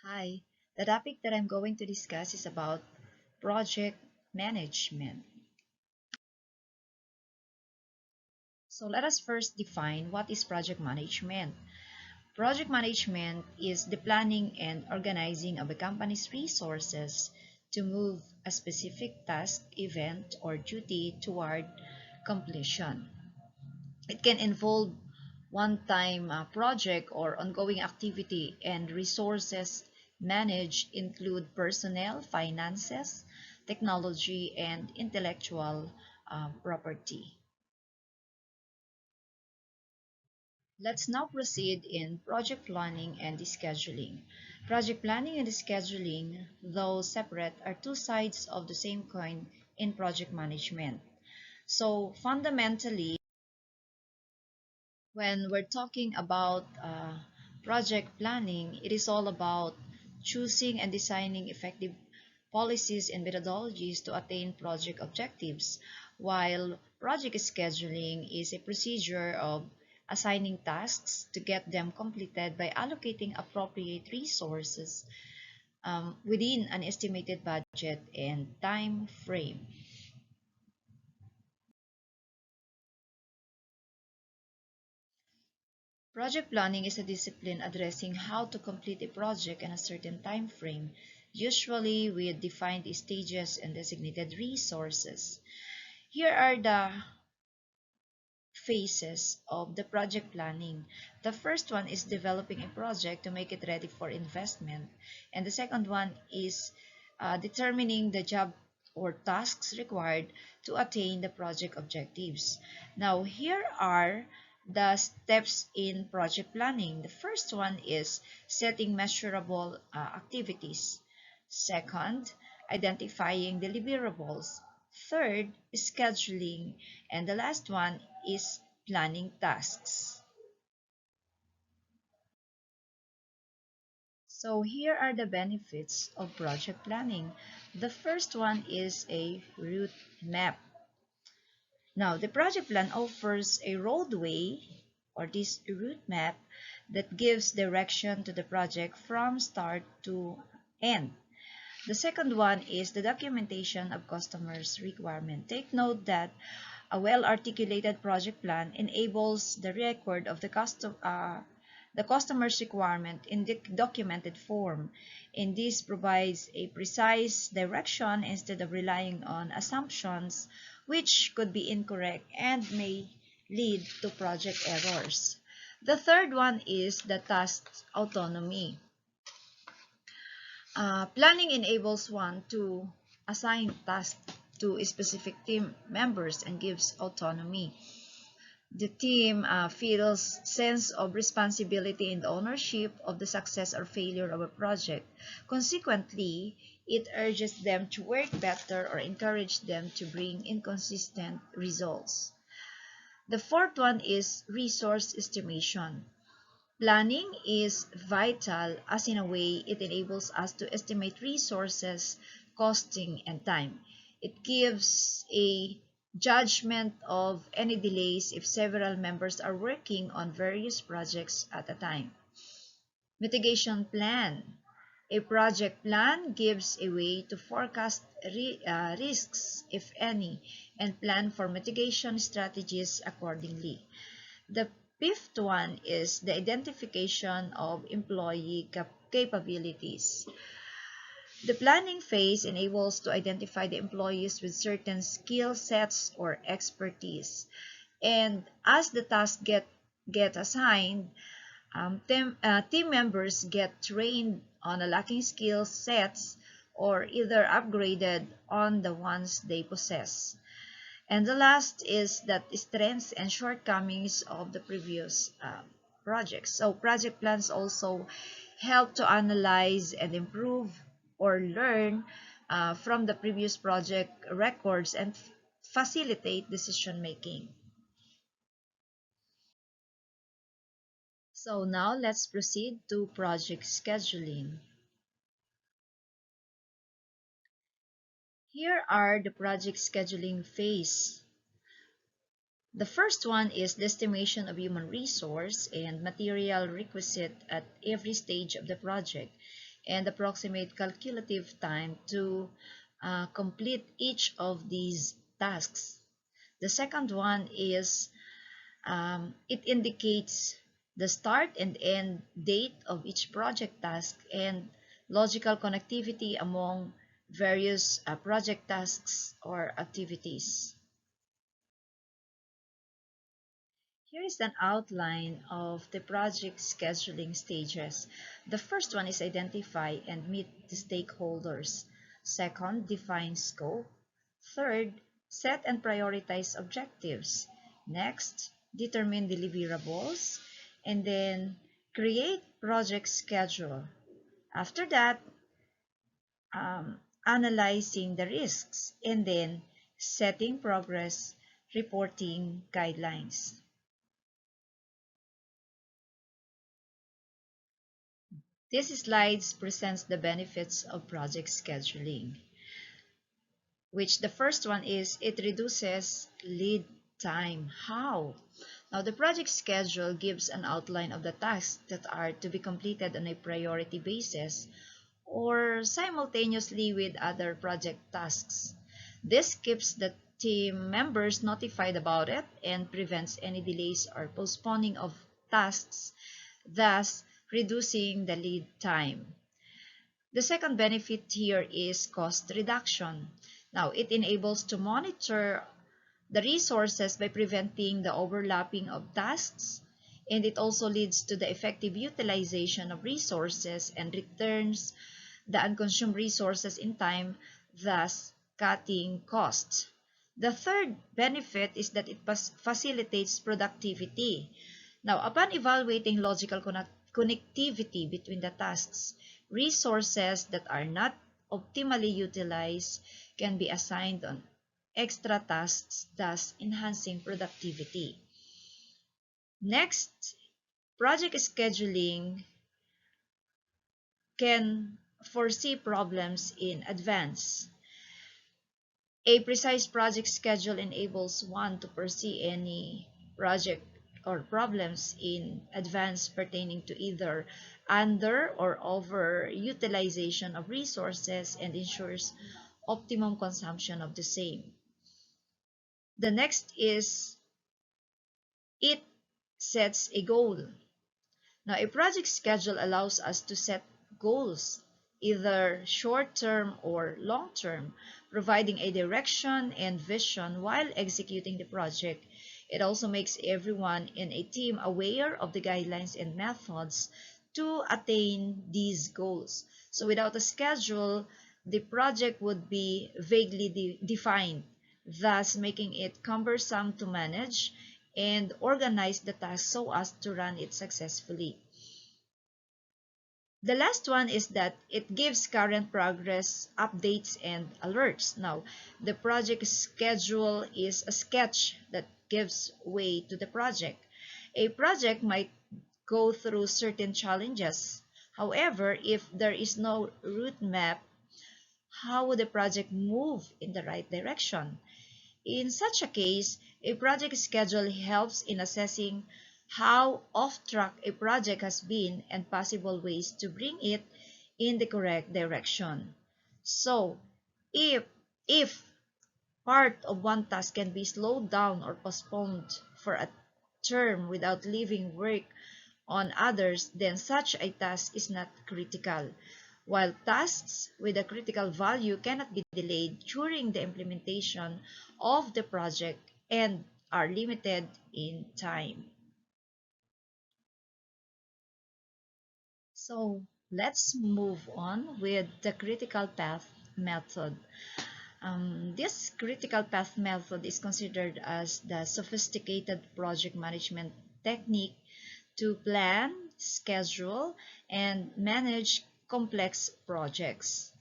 Hi, the topic that I'm going to discuss is about project management. So let us first define what is project management. Project management is the planning and organizing of a company's resources to move a specific task, event, or duty toward completion. It can involve one-time project or ongoing activity, and resources managed include personnel, finances, technology, and intellectual property. Let's now proceed in project planning and scheduling. Project planning and scheduling, though separate, are two sides of the same coin in project management. So fundamentally, when we're talking about project planning, it is all about choosing and designing effective policies and methodologies to attain project objectives, while project scheduling is a procedure of assigning tasks to get them completed by allocating appropriate resources within an estimated budget and time frame. Project planning is a discipline addressing how to complete a project in a certain time frame, usually with defined stages and designated resources. Here are the phases of the project planning. The first one is developing a project to make it ready for investment, and the second one is determining the job or tasks required to attain the project objectives. Now, here are the steps in project planning. The first one is setting measurable activities. Second, identifying deliverables. Third, scheduling. And the last one is planning tasks. So here are the benefits of project planning. The first one is a route map. Now, the project plan offers a roadway or this route map that gives direction to the project from start to end. The second one is the documentation of customers' requirement. Take note that a well-articulated project plan enables the record of the customer's requirement in the documented form, and this provides a precise direction instead of relying on assumptions which could be incorrect and may lead to project errors. The third one is the task autonomy. Planning enables one to assign tasks to specific team members and gives autonomy. The team feels sense of responsibility and ownership of the success or failure of a project. Consequently, it urges them to work better or encourage them to bring inconsistent results. The fourth one is resource estimation. Planning is vital as in a way it enables us to estimate resources, costing, and time. It gives a judgment of any delays if several members are working on various projects at a time. Mitigation plan. A project plan gives a way to forecast risks, if any, and plan for mitigation strategies accordingly. The fifth one is the identification of employee capabilities. The planning phase enables to identify the employees with certain skill sets or expertise. And as the tasks get assigned, team members get trained on the lacking skill sets or either upgraded on the ones they possess. And the last is that strengths and shortcomings of the previous projects. So project plans also help to analyze and improve or learn from the previous project records and facilitate decision making. So now let's proceed to project scheduling. Here are the project scheduling phase. The first one is the estimation of human resource and material requisite at every stage of the project. and approximate calculative time to complete each of these tasks. The second one is it indicates the start and end date of each project task and logical connectivity among various project tasks or activities. Here is an outline of the project scheduling stages. The first one is identify and meet the stakeholders. Second, define scope. Third, set and prioritize objectives. Next, determine deliverables. And then create project schedule. After that, analyzing the risks. And then setting progress reporting guidelines. This slide presents the benefits of project scheduling, which the first one is it reduces lead time. How? Now, the project schedule gives an outline of the tasks that are to be completed on a priority basis or simultaneously with other project tasks. This keeps the team members notified about it and prevents any delays or postponing of tasks, thus reducing the lead time. The second benefit here is cost reduction. Now, it enables to monitor the resources by preventing the overlapping of tasks, and it also leads to the effective utilization of resources and returns the unconsumed resources in time, thus cutting costs. The third benefit is that it facilitates productivity. Now, upon evaluating logical connectivity between the tasks, resources that are not optimally utilized can be assigned on extra tasks, thus enhancing productivity. Next, project scheduling can foresee problems in advance. A precise project schedule enables one to foresee any project or problems in advance pertaining to either under or over utilization of resources and ensures optimum consumption of the same. The next is it sets a goal. Now, a project schedule allows us to set goals, either short-term or long-term, providing a direction and vision while executing the project. It also makes everyone in a team aware of the guidelines and methods to attain these goals. So without a schedule, the project would be vaguely defined, thus making it cumbersome to manage and organize the task so as to run it successfully. The last one is that it gives current progress updates and alerts. Now, the project schedule is a sketch that gives way to the project. A project might go through certain challenges. However, if there is no route map, how would the project move in the right direction? In such a case, a project schedule helps in assessing how off track a project has been and possible ways to bring it in the correct direction. So, if if part of one task can be slowed down or postponed for a term without leaving work on others, then such a task is not critical, while tasks with a critical value cannot be delayed during the implementation of the project and are limited in time. So let's move on with the critical path method. This critical path method is considered as the sophisticated project management technique to plan, schedule, and manage complex projects.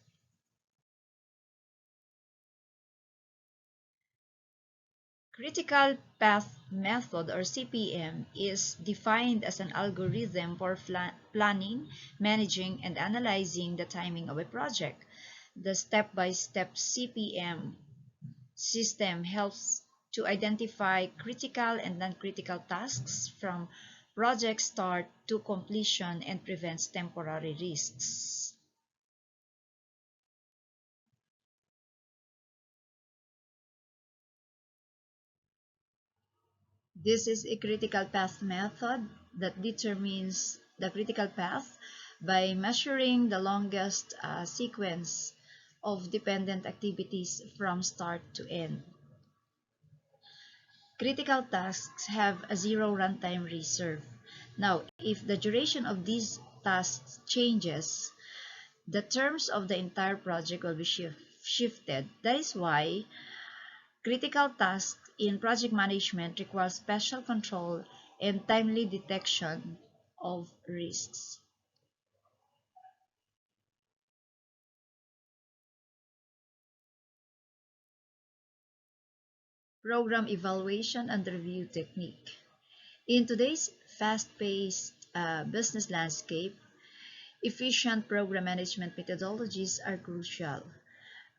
Critical Path Method or CPM is defined as an algorithm for planning, managing, and analyzing the timing of a project. The step-by-step CPM system helps to identify critical and non-critical tasks from project start to completion and prevents temporary risks. This is a critical path method that determines the critical path by measuring the longest sequence of dependent activities from start to end. Critical tasks have a zero runtime reserve. Now, if the duration of these tasks changes, the terms of the entire project will be shifted. That is why critical tasks in project management require special control and timely detection of risks. Program evaluation and review technique. In today's fast-paced business landscape, efficient program management methodologies are crucial.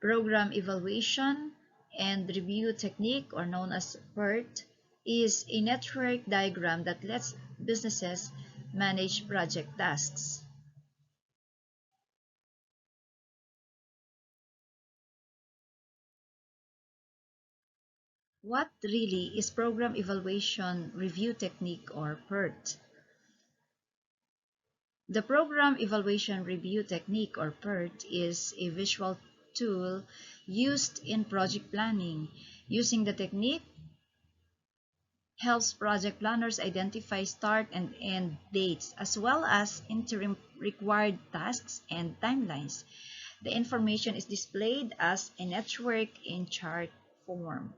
Program evaluation and review technique, or known as PERT, is a network diagram that lets businesses manage project tasks. What really is program evaluation review technique, or PERT? The program evaluation review technique, or PERT, is a visual tool used in project planning. Using the technique helps project planners identify start and end dates as well as interim required tasks and timelines. The information is displayed as a network in chart form.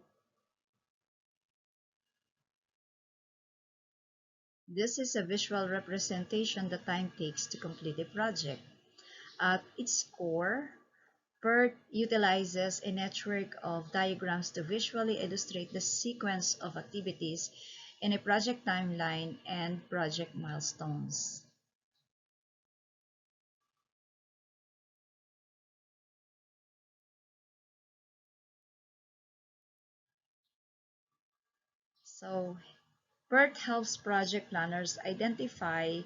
This is a visual representation the time takes to complete a project. At its core, PERT utilizes a network of diagrams to visually illustrate the sequence of activities in a project timeline and project milestones. So, PERT helps project planners identify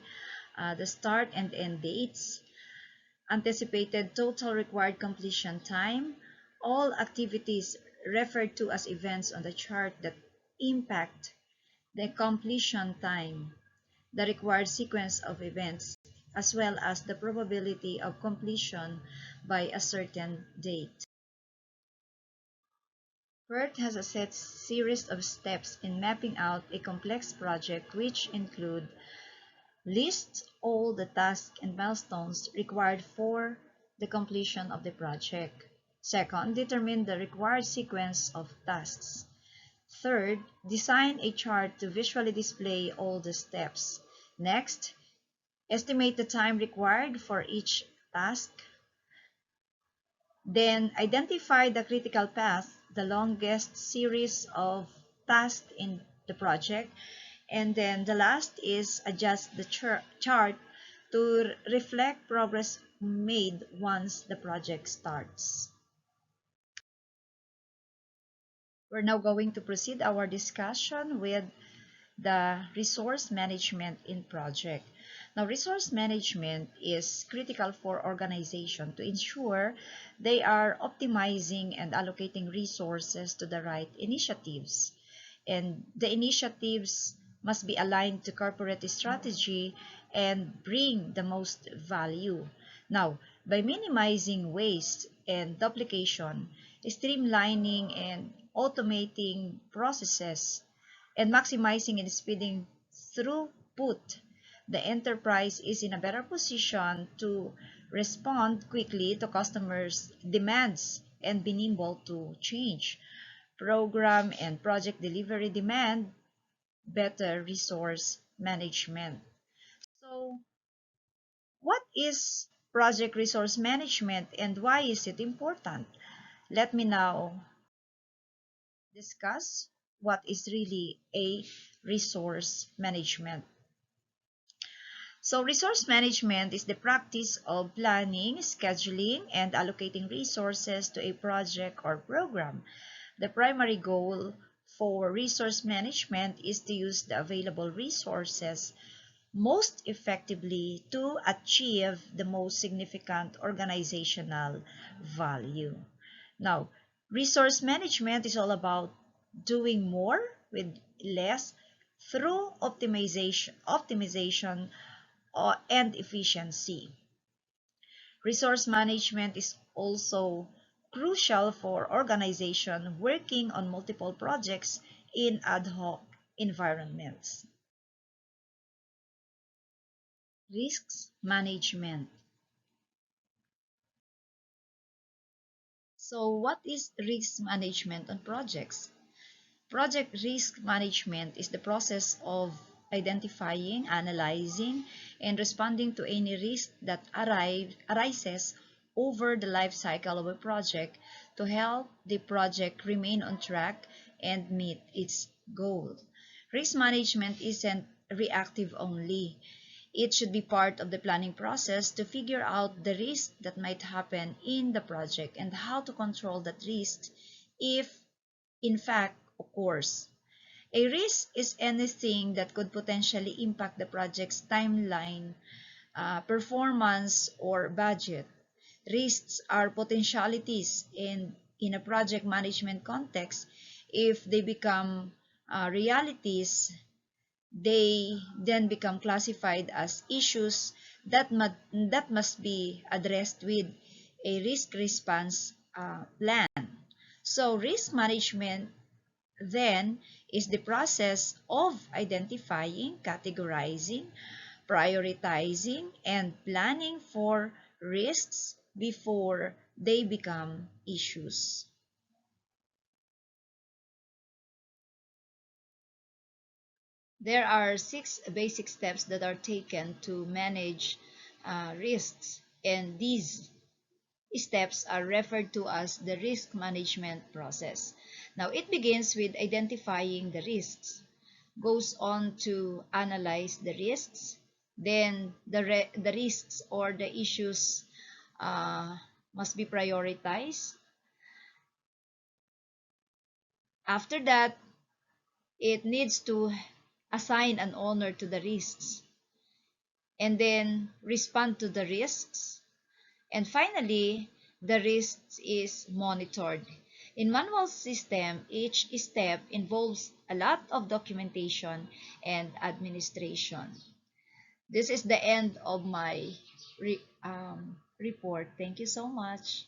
the start and end dates, anticipated total required completion time, all activities referred to as events on the chart that impact the completion time, the required sequence of events, as well as the probability of completion by a certain date. PERT has a set series of steps in mapping out a complex project which include list all the tasks and milestones required for the completion of the project. Second, determine the required sequence of tasks. Third, design a chart to visually display all the steps. Next, estimate the time required for each task. Then, identify the critical path, the longest series of tasks in the project. And then the last is adjust the chart to reflect progress made once the project starts. We're now going to proceed our discussion with the resource management in project. Now, resource management is critical for organization to ensure they are optimizing and allocating resources to the right initiatives. And the initiatives must be aligned to corporate strategy and bring the most value. Now, by minimizing waste and duplication, streamlining and automating processes, and maximizing and speeding throughput, the enterprise is in a better position to respond quickly to customers' demands and be nimble to change. Program and project delivery demand better resource management. So, what is project resource management and why is it important? Let me now discuss what is really a resource management. So, resource management is the practice of planning, scheduling, and allocating resources to a project or program. The primary goal for resource management is to use the available resources most effectively to achieve the most significant organizational value. Now, resource management is all about doing more with less through optimization and efficiency. Resource management is also crucial for organization working on multiple projects in ad hoc environments. Risks management. So, what is risk management on projects? Project risk management is the process of identifying, analyzing, and responding to any risk that arises over the life cycle of a project to help the project remain on track and meet its goals. Risk management isn't reactive only. It should be part of the planning process to figure out the risks that might happen in the project and how to control that risk if in fact occurs. A risk is anything that could potentially impact the project's timeline, performance, or budget. Risks are potentialities in a project management context. If they become realities, they then become classified as issues that must be addressed with a risk response plan. So, risk management then is the process of identifying, categorizing, prioritizing, and planning for risks before they become issues. There are 6 basic steps that are taken to manage risks, and these steps are referred to as the risk management process. Now, it begins with identifying the risks, goes on to analyze the risks, then the risks or the issues uh, must be prioritized. After that, it needs to assign an owner to the risks and then respond to the risks. And finally, the risks is monitored. In manual system, each step involves a lot of documentation and administration. This is the end of my report. Thank you so much.